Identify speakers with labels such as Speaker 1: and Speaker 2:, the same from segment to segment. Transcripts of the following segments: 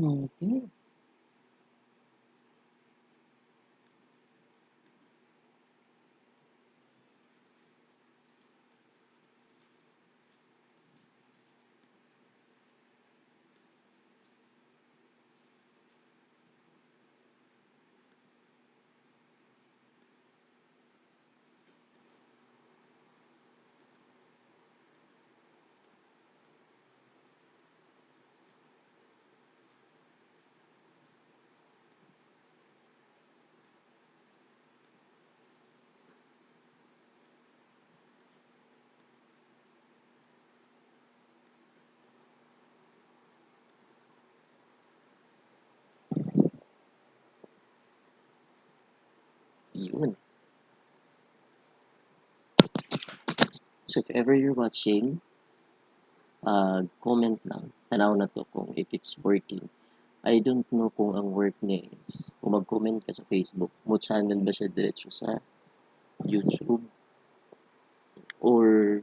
Speaker 1: Okay. Yun. So if ever you're watching, comment lang. Tanaw na to kung if it's working. I don't know kung ang work niya is kung mag-comment ka sa Facebook, mo channel ba siya diretso sa YouTube or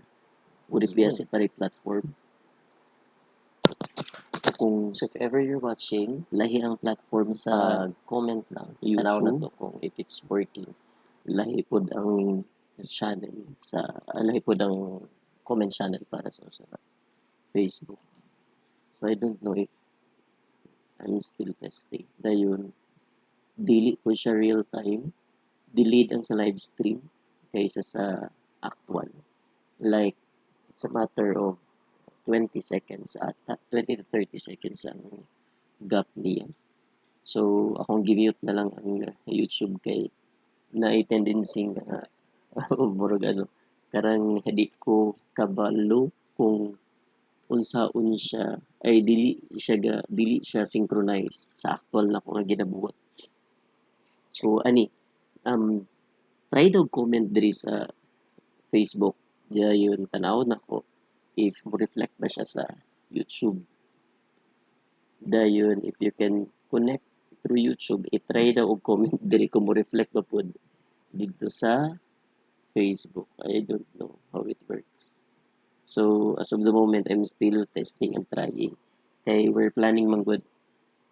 Speaker 1: would it be a separate platform? Kung so if ever you're watching, lahi ang platform sa comment lang. Tanaw na to kung if it's working. Lahi pod ang channel sa lahi pod ang comment channel para sa Facebook. So I don't know if I'm still testing. Dayon, dili ko siya real time. Delayed ang sa live stream kaysa sa actual. Like, it's a matter of 20 seconds at 20 to 30 seconds ang gap niya. So, akong gimute na lang ang YouTube kay na tendency nga murag ano karang hindi ko kabalo kung unsaon siya ay dili siya synchronize sa actual na ko nga ginabuhat. So ani try daw comment diri sa Facebook. Diya yun tanaw na ko if mo reflect ba siya sa YouTube. Dayon if you can connect through YouTube, i-try daw og comment diri kung mo reflect ba pod dito sa Facebook. I don't know how it works. So as of the moment, I'm still testing and trying. Kay we're planning manggod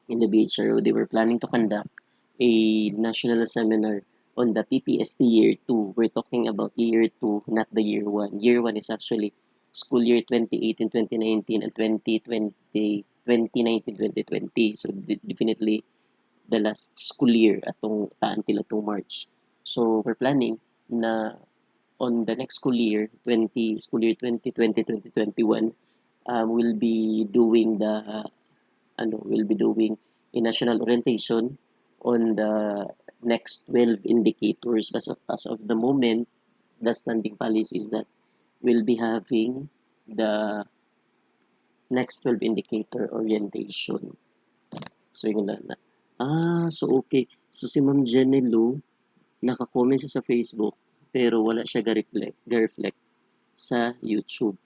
Speaker 1: in the BHRO, they were planning to conduct a national seminar on the PPST year 2. We're talking about year 2, not the year 1. Year 1 is actually school year 2018, 2019, and 2020, 2019, 2020. So definitely the last school year atong until atong March. So we're planning na on the next school year 2020, 2021, we'll be doing we'll be doing a national orientation on the next 12 indicators. As of the moment, the standing policy is that we'll be having the next 12 indicator orientation. So, yun na. So okay. So, si Ma'am Jenny Lou, naka-comment siya sa Facebook, pero wala siya ga-reflect sa YouTube.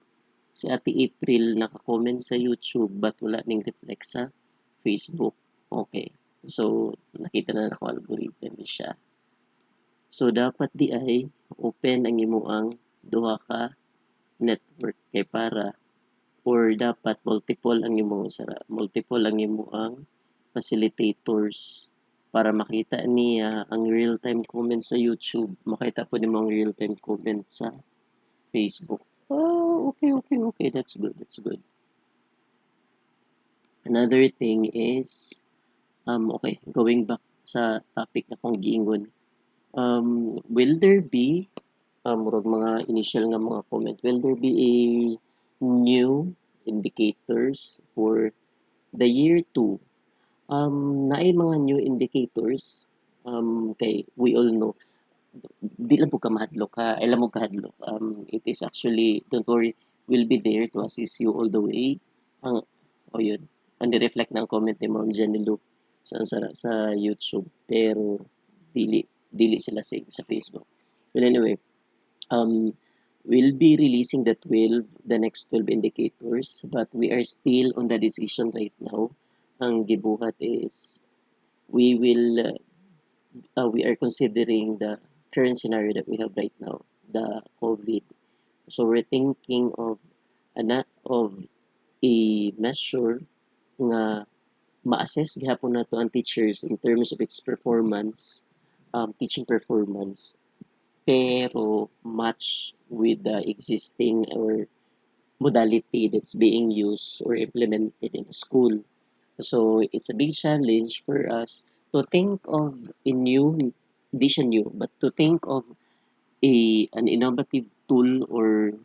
Speaker 1: Si Ate April, naka-comment sa YouTube, but wala ning reflect sa Facebook. Okay. So, nakita na ako algorithm siya. So, dapat di ay open ang imuang duha ka network kay para or dapat multiple ang imuang facilitators para makita niya ang real-time comment sa YouTube. Makita po nimo ang real-time comment sa Facebook. Oh, okay. That's good. Another thing is okay, going back sa topic na kong giingon. Will there be, murag mga initial nga mga comment, will there be a new indicators for the year 2? Naay mga new indicators, kay we all know, di lang po ka mahadlok ha, alam mo kahadlok. It is actually, don't worry, we'll be there to assist you all the way. Ang, o yun, ang reflect ng comment ni Ma'am Jenny Lu sa YouTube, pero dili sila same sa Facebook. But anyway, um, we'll be releasing the next 12 indicators, but we are still on the decision right now. Ang gibuhat is we are considering the current scenario that we have right now, the COVID. So we're thinking of a measure nga ma-assess gihapon nato ang teachers in terms of its performance, teaching performance, pero match with the existing or modality that's being used or implemented in a school. So it's a big challenge for us to think of a new, di siya new, but to think of an innovative tool or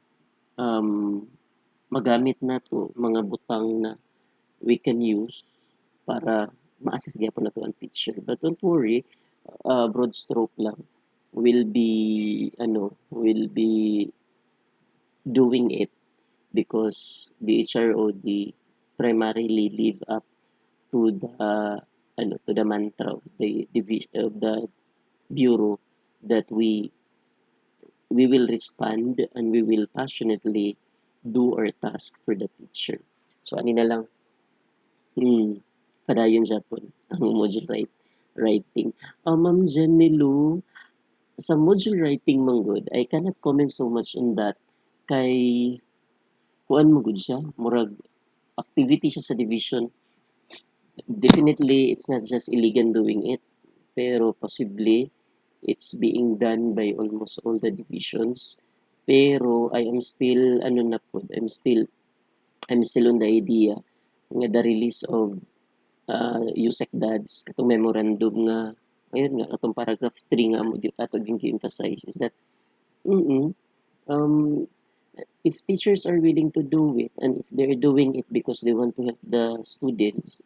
Speaker 1: um, magamit na to mga butang na we can use para ma-assess gyapon nato ang teacher. But don't worry, broad stroke lang. Will be doing it because the HROD primarily live up to the mantra of the division of the bureau that we will respond and we will passionately do our task for the teacher. So ani na lang, padayon Japon ang module writing. Ma'am Jenny Lou, sa module writing manggod, I cannot comment so much on that kay kuan mo gud siya, murag activity siya sa division. Definitely, it's not just illegal doing it, pero possibly it's being done by almost all the divisions. Pero I am still ano na po, I'm still on the idea nga the release of USEC DADS katong memorandum nga ayun nga atong paragraph 3 nga mo ato din gi-emphasize is that mm um if teachers are willing to do it and if they're doing it because they want to help the students,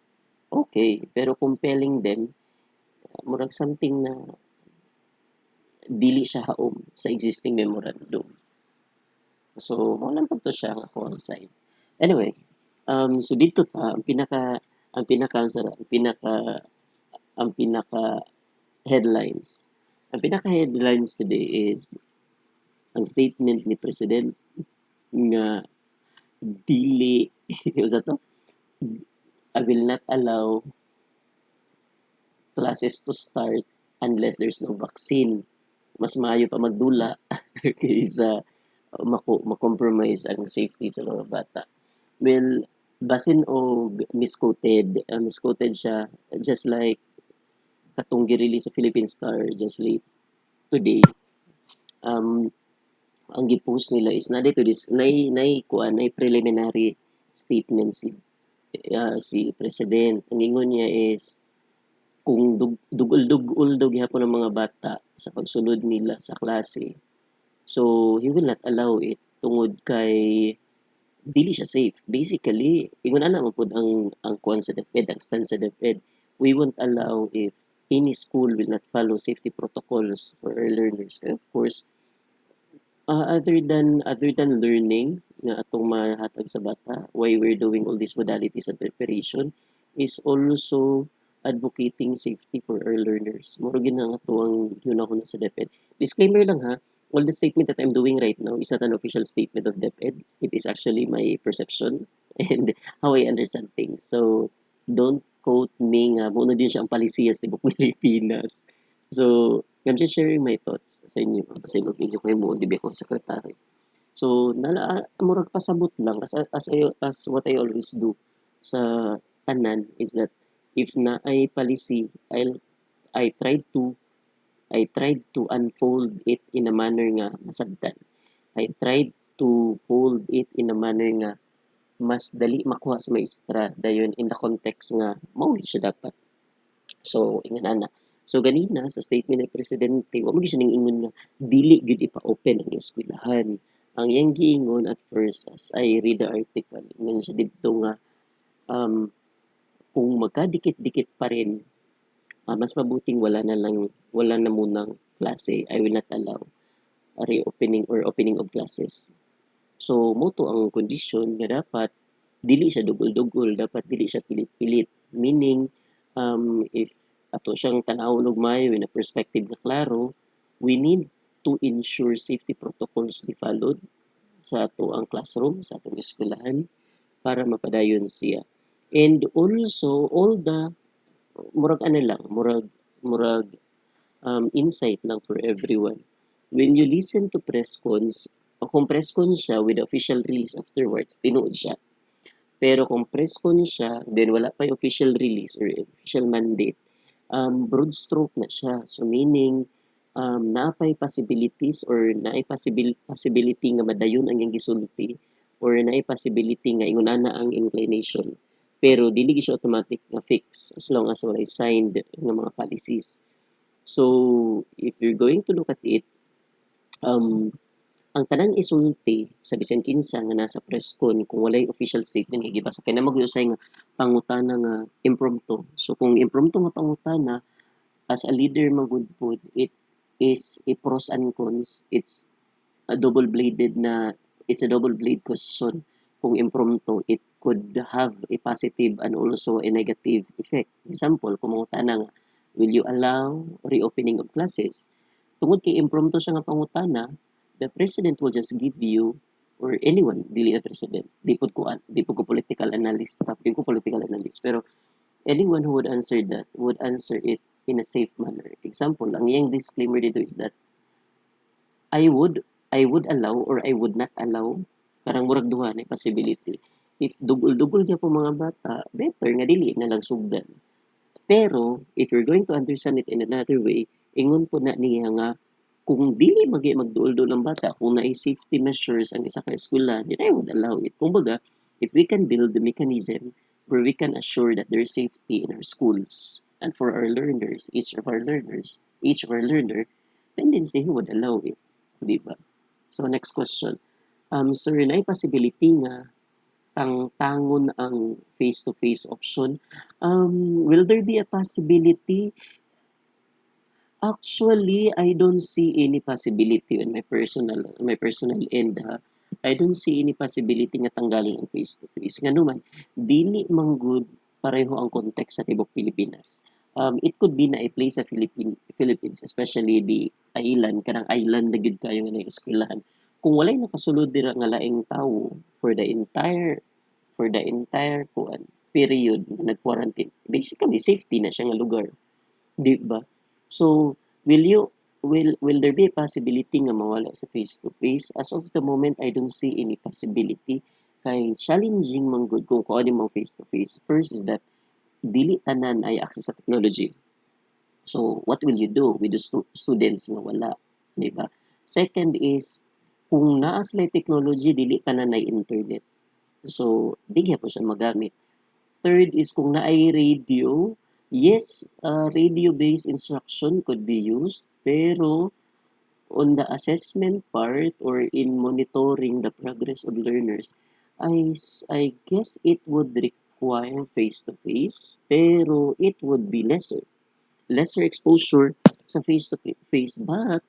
Speaker 1: okay. Pero compelling them, murag something na dili siya haom sa existing memorandum. So, mao lang pud to siya ang ako ang side. Anyway, so dito ta ang pinaka headlines. Ang pinaka headlines today is ang statement ni President nga dili usa to, I will not allow classes to start unless there's no vaccine. Mas maayo pa magdula kaysa makompromise ang safety sa mga bata. Well, basin og misquoted siya just like katong girelease sa Philippine Star just late today. Um, ang gipost nila is na dito this nay preliminary statement si President. Ang ingon niya is kung dugol-dugol daw gihapon ng mga bata sa pagsunod nila sa klase. So, he will not allow it tungod kay dili siya safe. Basically, ingon ana man pud ang kuan sa DepEd, ang stand sa DepEd. We won't allow if any school will not follow safety protocols for our learners. And of course, other than learning nga atong mahatag sa bata, why we're doing all these modalities and preparation is also advocating safety for our learners. Moro gyud nga ato ang hunahuna sa DepEd. Disclaimer lang ha, all the statement that I'm doing right now is not an official statement of DepEd. It is actually my perception and how I understand things. So, don't quote me nga mo din siya ang palisiya sa ibang Pilipinas. So, I'm just sharing my thoughts sa inyo. Kasi mag-video kayo mo, di ba ako secretary. So, murag pasabot lang as what I always do sa tanan is that if na ay policy, I try to unfold it in a manner nga masabtan. I tried to fold it in a manner nga mas dali makuha sa maestra dayon in the context nga mao siya dapat. So, ingana na. So, ganina sa statement ni Presidente, wa mo siya ning ingon nga dili gyud ipa-open ang eskwelahan. Ang iyang giingon at first as I read the article, ingon siya dito nga um, kung magkadikit-dikit pa rin, mas mabuting wala na munang klase. I will not allow reopening or opening of classes. So, moto ang kondisyon nga dapat dili siya dugol-dugol, dapat dili siya pilit-pilit. Meaning, if ato siyang tanawon og maayo in a perspective na klaro, we need to ensure safety protocols be followed sa ato ang classroom, sa atong eskwelahan para mapadayon siya. And also, all the murag ano lang, murag insight lang for everyone. When you listen to press cons, o kung press cons siya with the official release afterwards, tinuod siya. Pero kung press con siya, then wala pa yung official release or official mandate, broad stroke na siya. So meaning, naapay possibilities or naay possibility nga madayon ang iyang gisulti or naay possibility nga ingon ana ang inclination. Pero dili siya automatic nga fix as long as walay signed nga mga policies. So if you're going to look at it, um, ang tanang isulti sa bisan kinsa nga nasa press con kung walay official statement nga gibasa kay na mag-usay nga pangutana nga impromptu. So kung impromptu nga pangutana, as a leader magud pod, it is a pros and cons. A double-bladed na it's a double-blade question. Kung impromptu, it could have a positive and also a negative effect. Example, kung mangutana nga, will you allow reopening of classes? Tungod kay impromptu siya nga pangutana, the president will just give you or anyone dili na president di po ko political analyst di ko political analyst pero anyone who would answer that would answer it in a safe manner. Example, ang iyang disclaimer dito is that I would I would allow or I would not allow parang murag duha na possibility. If dugol-dugol gyud po mga bata, better nga dili na lang sugdan. Pero if you're going to understand it in another way, ingon po na niya nga kung dili magduol-duol ang bata, kung naay safety measures ang isa ka eskwela, then I would allow it. Kumbaga, if we can build the mechanism where we can assure that there's safety in our schools and for our learners, each of our learner, tendency he would allow it. Di ba? So next question. Sir, naay possibility nga tangon ang face-to-face option. Will there be a possibility? Actually, I don't see any possibility on my personal end ha. I don't see any possibility nga tanggalon ang face-to-face. Nga naman, dili man good pareho ang context sa tibok Pilipinas. It could be na i-place sa Philippines, especially the island, kanang island na gid kayo nga eskwelahan. Kung walay nakasulod dira nga laing tawo for the entire kuan period na nag-quarantine, basically safety na siya nga lugar. Di ba? So, will you will there be a possibility nga mawala sa face to face? As of the moment, I don't see any possibility kay challenging man gud kung ano mo face to face. First is that dili tanan ay access sa technology. So, what will you do with the students nga wala, di ba? Second is kung naa sila technology dili tanan ay internet. So, di po siya magamit. Third is kung naay radio, yes, radio-based instruction could be used, pero on the assessment part or in monitoring the progress of learners, I guess it would require face-to-face, pero it would be lesser exposure sa face-to-face, but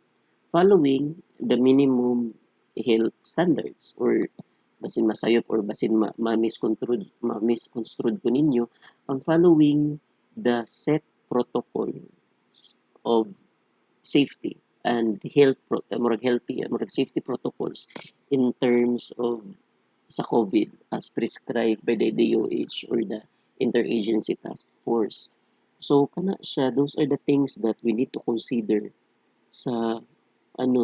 Speaker 1: following the minimum health standards or basin masayop or basin ma-misconstrued ko ninyo, ang following the set protocols of safety and murag safety protocols in terms of sa COVID as prescribed by the DOH or the Interagency Task Force. So kana siya, those are the things that we need to consider sa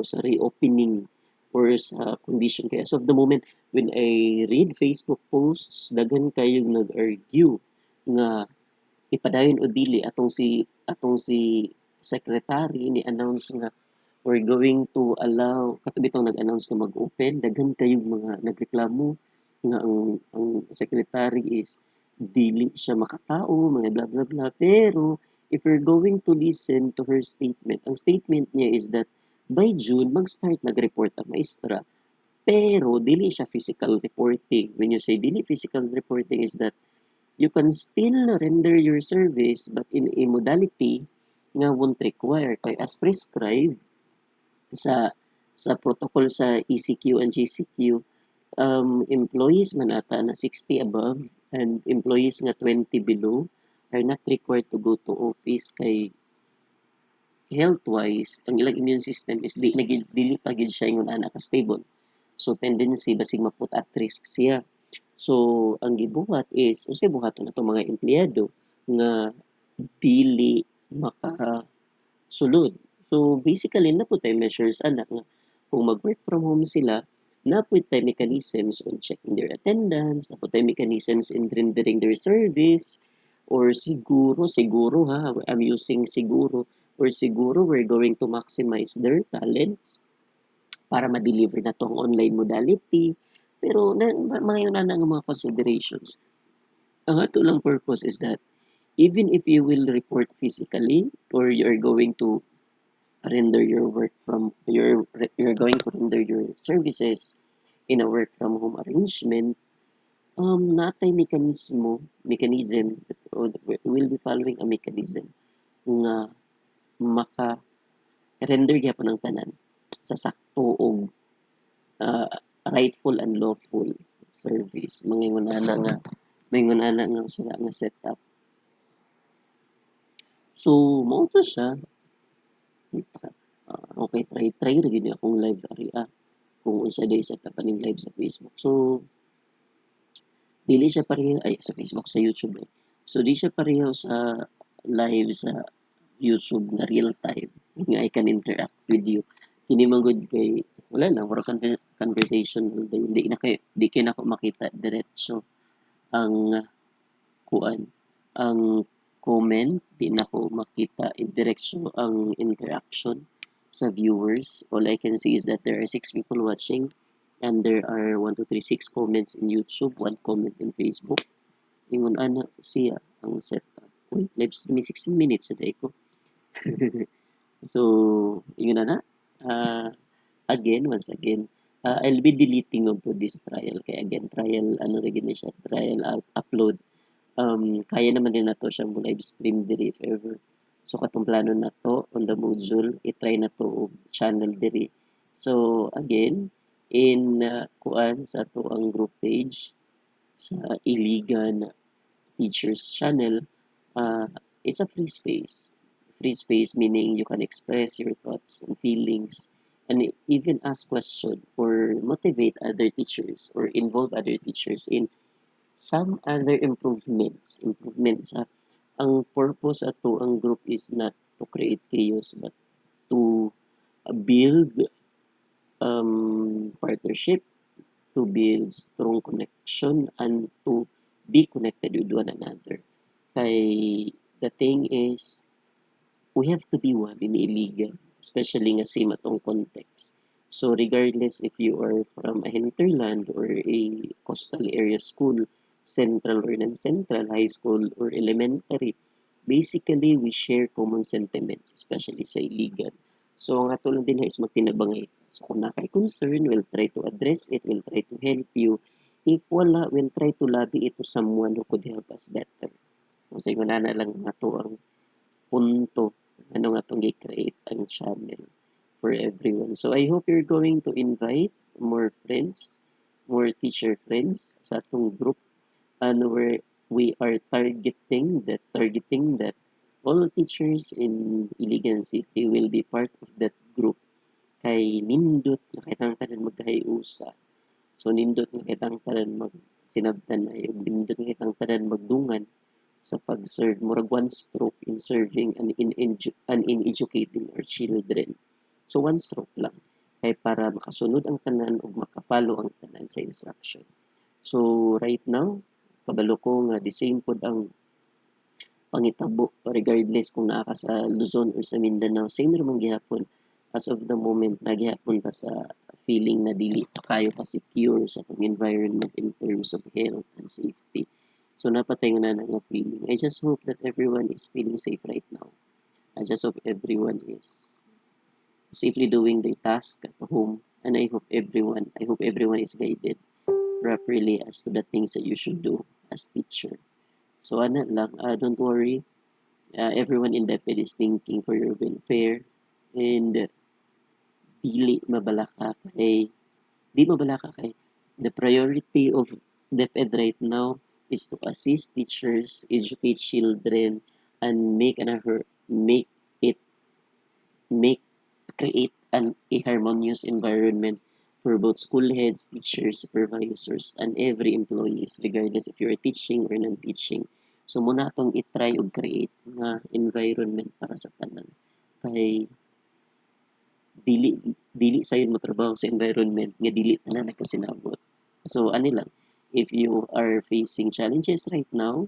Speaker 1: sa reopening or sa condition kaya as of the moment when I read Facebook posts daghan kayong nag-argue nga ipadayon o dili atong si secretary ni announce nga we're going to allow katubi tong nag-announce nga mag-open daghan kayong mga nagreklamo nga ang secretary is dili siya makatao mga blah blah blah pero if you're going to listen to her statement ang statement niya is that by June mag-start nag-report ang maestra pero dili siya physical reporting when you say dili physical reporting is that you can still render your service but in a modality nga won't require kay as prescribed sa protocol sa ECQ and GCQ employees man ata na 60 above and employees nga 20 below are not required to go to office kay health-wise ang ilang immune system is dili pa gid siya ingon ana ka stable. So tendency basig maput at risk siya. So ang gibuhat is unsay buhaton nato mga empleyado nga dili makasulod. So basically na po tayo measures ana nga kung mag-work from home sila napoy tay mechanisms on checking their attendance, napoy tay mechanisms in rendering their service, or siguro ha, I'm using siguro, or siguro we're going to maximize their talents para ma-deliver na 'tong online modality. Pero mga yun na nga mga considerations. Ang ato lang purpose is that even if you will report physically or you're going to render your work from you're going to render your services in a work from home arrangement, natay mechanism or will be following a mechanism nga maka-render gyapon ang tanan sa sakto og uh, rightful and lawful service. Mangingon ana nga sila nga setup. So, mao to siya. Okay, try ra gyud akong live ari kung unsa day sa tapaning live sa Facebook. So, dili siya pareho ay sa Facebook, sa YouTube eh. So, di siya pareho sa live sa YouTube na real time nga I can interact with you. Kini man gud kay wala lang for conversation lang din. Di kay nako makita diretso ang kuan ang comment, di nako makita diretso ang interaction sa viewers. All I can see is that there are 6 people watching and there are 1, 2, 3, 6 comments in YouTube, 1 comment in Facebook. Ingon ana siya ang setup. Uy, live stream 16 minutes sa day ko. So, yun na. Uh, once again, I'll be deleting of this trial. Kaya again, trial, ano rin na siya, trial upload. Kaya naman din na to siya mo live stream diri if ever. So, katong plano na to on the module, i-try na to og channel diri. So, again, in kuan sa to ang group page sa Iligan Teachers Channel, it's a free space. Free space meaning you can express your thoughts and feelings and even ask questions or motivate other teachers or involve other teachers in some other improvements. Ang purpose ato ang group is not to create chaos but to build partnership, to build strong connection, and to be connected with one another. Kay the thing is, we have to be one in illegal, especially nga same atong context. So regardless if you are from a hinterland or a coastal area school, central or non-central, high school or elementary, basically we share common sentiments, especially sa illegal. So ang ato lang din is magtinabangay. So kung nakay concern, we'll try to address it, we'll try to help you. If wala, we'll try to lobby it to someone who could help us better. Kasi kung na lang ato ang punto ano nga itong i-create ang channel for everyone. So I hope you're going to invite more friends, more teacher friends sa atong group and where we are targeting that all teachers in Iligan City will be part of that group kay nindot na kitang tanan magkahiusa. So nindot na kitang tanan mag sinabtan ay nindot na kitang tanan magdungan sa pag-serve murag one stroke in serving and in educating our children. So one stroke lang kay para makasunod ang tanan ug makapalo ang tanan sa instruction. So right now kabalo ko nga the same pod ang pangitabo regardless kung naa ka sa Luzon or sa Mindanao same ra man gihapon as of the moment nagyapon ta sa feeling na dili pa kayo ka secure sa atong environment in terms of health and safety. So napatay na nga feeling. I just hope that everyone is feeling safe right now. I just hope everyone is safely doing their task at home. And I hope everyone is guided properly as to the things that you should do as teacher. So ano lang, don't worry. Everyone in DepEd is thinking for your welfare and dili mabalaka kay di mabalaka kay the priority of DepEd right now is to assist teachers, educate children, and make it make create a harmonious environment for both school heads, teachers, supervisors, and every employees, regardless if you're teaching or non-teaching. So muna itong itry o create nga environment para sa tanan. Kay dili dili sayod mo trabaho sa environment nga dili na nagkasinabot. So ani lang, if you are facing challenges right now,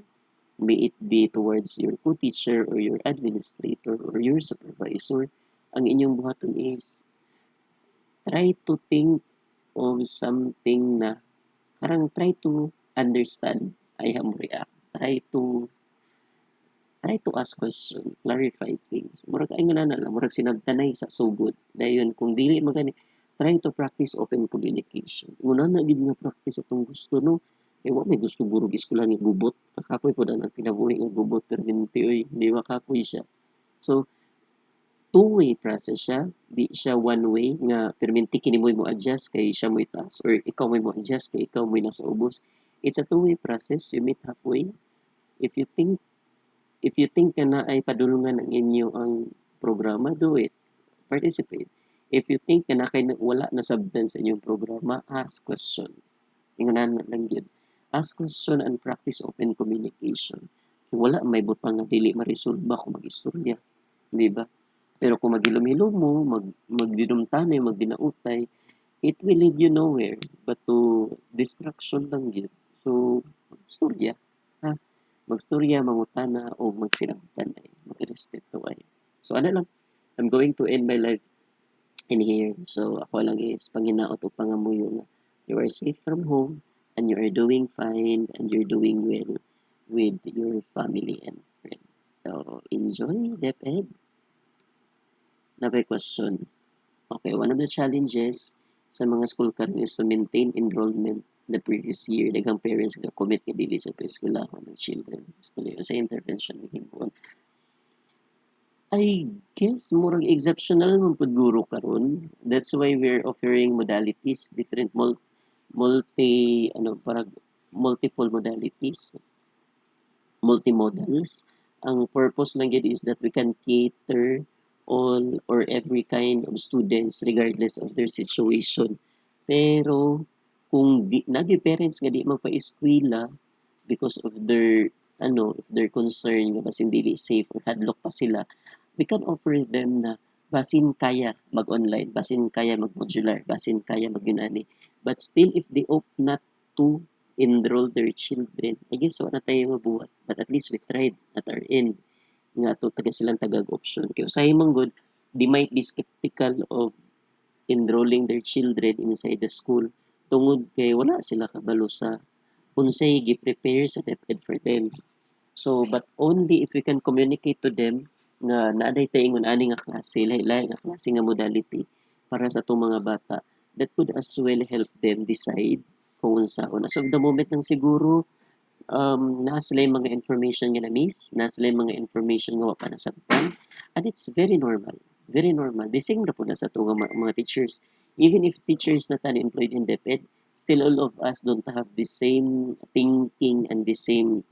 Speaker 1: may it be towards your co-teacher or your administrator or your supervisor, ang inyong buhaton is try to think of something na karang try to understand ay mo react. Try to ask question, clarify things. Murag ay nga na lang, murag sinabtanay sa sugod. Dayon kung dili magani, try to practice open communication. Una na gid nga practice atong gusto no. Eh wa may gusto guro eskwela ni gubot. Kakapoy po na kinabuhi nga gubot perminti oy, di ba kapoy siya. So two-way process siya, di siya one way nga perminti kini mo adjust kay siya mo itaas or ikaw mo adjust kay ikaw mo nasa ubos. It's a two-way process. You meet halfway. If you think if you think ka na ay padulungan ng inyo ang programa, do it. Participate. If you think ka na kay wala na sabdan sa inyong programa, ask question. Inganan na lang yun. Ask question and practice open communication. Kung wala may butang nga dili ma-resolve kung mag-istorya, di ba? Pero kung magilom-hilom mo, magdinumtanay, magdinautay, it will lead you nowhere but to distraction lang yun. So, magstorya. Ha? Magstorya, mangutana, o magsinabtan ay mag-respeto ay. So, ano lang, I'm going to end my life in here. So, ako lang is panginaot o pangamuyo na you are safe from home and you are doing fine and you're doing well with your family and friends. So, enjoy, DepEd. Na question. Okay, one of the challenges sa mga school karon is to maintain enrollment the previous year. Daghang parents nga commit nga dili sa eskwelahan ng children. Sa intervention ng himuon. I guess murag exceptional man pud guro karon. That's why we're offering modalities, different multi ano parang multiple modalities, multimodals. Ang purpose lang yun is that we can cater all or every kind of students regardless of their situation. Pero kung di nagi parents nga di magpa-eskwela because of their their concern nga basin dili safe or hadlok pa sila, we can offer them na basin kaya mag-online, basin kaya mag-modular, basin kaya mag-Yunani. But still, if they opt not to enroll their children, I guess wala tayo mabuhat. But at least we tried at our end nga to taga silang tagag option. Kaya usahay mong good, they might be skeptical of enrolling their children inside the school tungod kay wala sila kabalo sa unsay gi-prepare sa DepEd for them. So, but only if we can communicate to them nga naaday tayo ingon ani nga klase, lahi-lahi nga klase nga modality para sa itong mga bata, that could as well help them decide kung unsaon. As of the moment nang siguro, naa sila yung mga information nga na-miss, naa sila yung mga information nga wa pa nasabtan, and it's very normal. Very normal. The same na po na sa ito mga teachers. Even if teachers na tayo employed in DepEd, still all of us don't have the same thinking and the same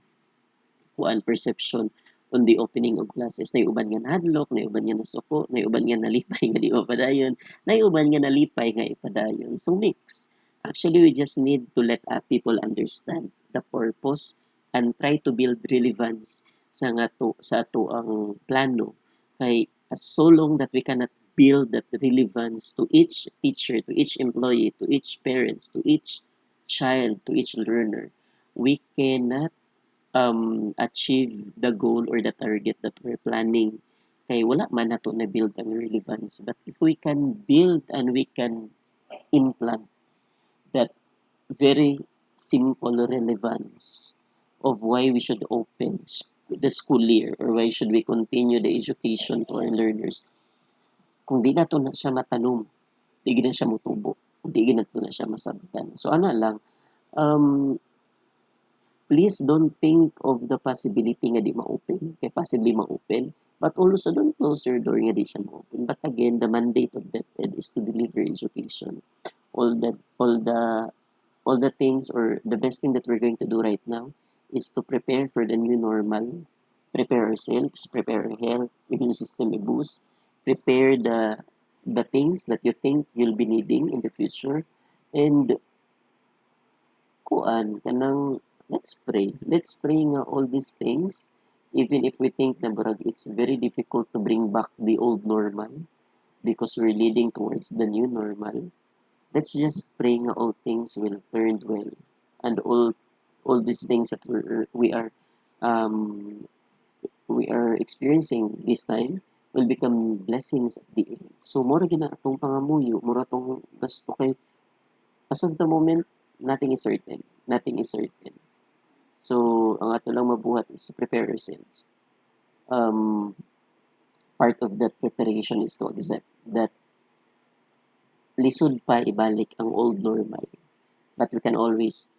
Speaker 1: kuan perception on the opening of classes. Na uban nga nahadlok, na uban nga nasuko, na uban nga nalipay nga di mapadayon, na uban nga nalipay nga ipadayon. So mix. Actually, we just need to let people understand the purpose and try to build relevance sa ato ang plano. Kay as so long that we cannot build that relevance to each teacher, to each employee, to each parents, to each child, to each learner, we cannot achieve the goal or the target that we're planning. Kay wala man nato na build ang relevance. But if we can build and we can implant that very simple relevance of why we should open the school year or why should we continue the education to our learners, kung di nato na siya matanom, di na siya mutubo, di nato na siya masabtan. So ano lang, um, please don't think of the possibility nga di ma-open, kay possibly ma-open, but also don't close your door nga di siya ma-open. But again, the mandate of DepEd is to deliver education. All the all the all the things or the best thing that we're going to do right now is to prepare for the new normal, prepare ourselves, prepare our health, immune system i-boost, prepare the things that you think you'll be needing in the future, and kuan kanang let's pray nga all these things, even if we think na burag it's very difficult to bring back the old normal, because we're leading towards the new normal. Let's just pray nga all things will turn well, and all these things that um we are experiencing this time will become blessings at the end. So mora gina atong pangamuyo, mura tong gusto kay as of the moment nothing is certain. Nothing is certain. So ang ato lang mabuhat is to prepare ourselves. Um, Part of that preparation is to accept that lisod pa ibalik ang old normal. But we can always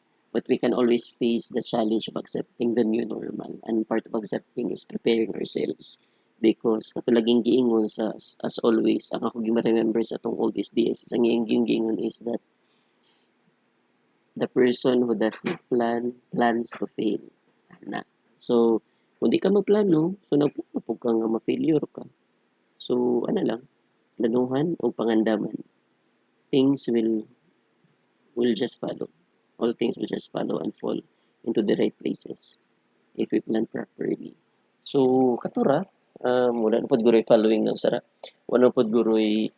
Speaker 1: face the challenge of accepting the new normal. And part of accepting is preparing ourselves. Because katulaging giingon sa as always, ang ako remember sa atong all these days, ang iyang giingon is that the person who does not plan plans to fail. Ana. So, kung di ka maplano, so nagpupupog ka nga ma-failure ka. So, ano lang, planuhan o pangandaman. Things will just follow. All things will just follow and fall into the right places if we plan properly. So, katura, wala na po guroy following ng sara. Wala po guroy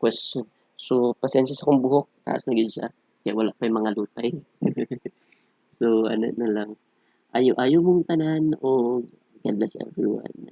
Speaker 1: question. So, pasensya sa kong buhok, taas na gid siya. Kaya wala pa yung mga lutay. So, ano na lang. Ayo-ayo mong tanan o God bless everyone.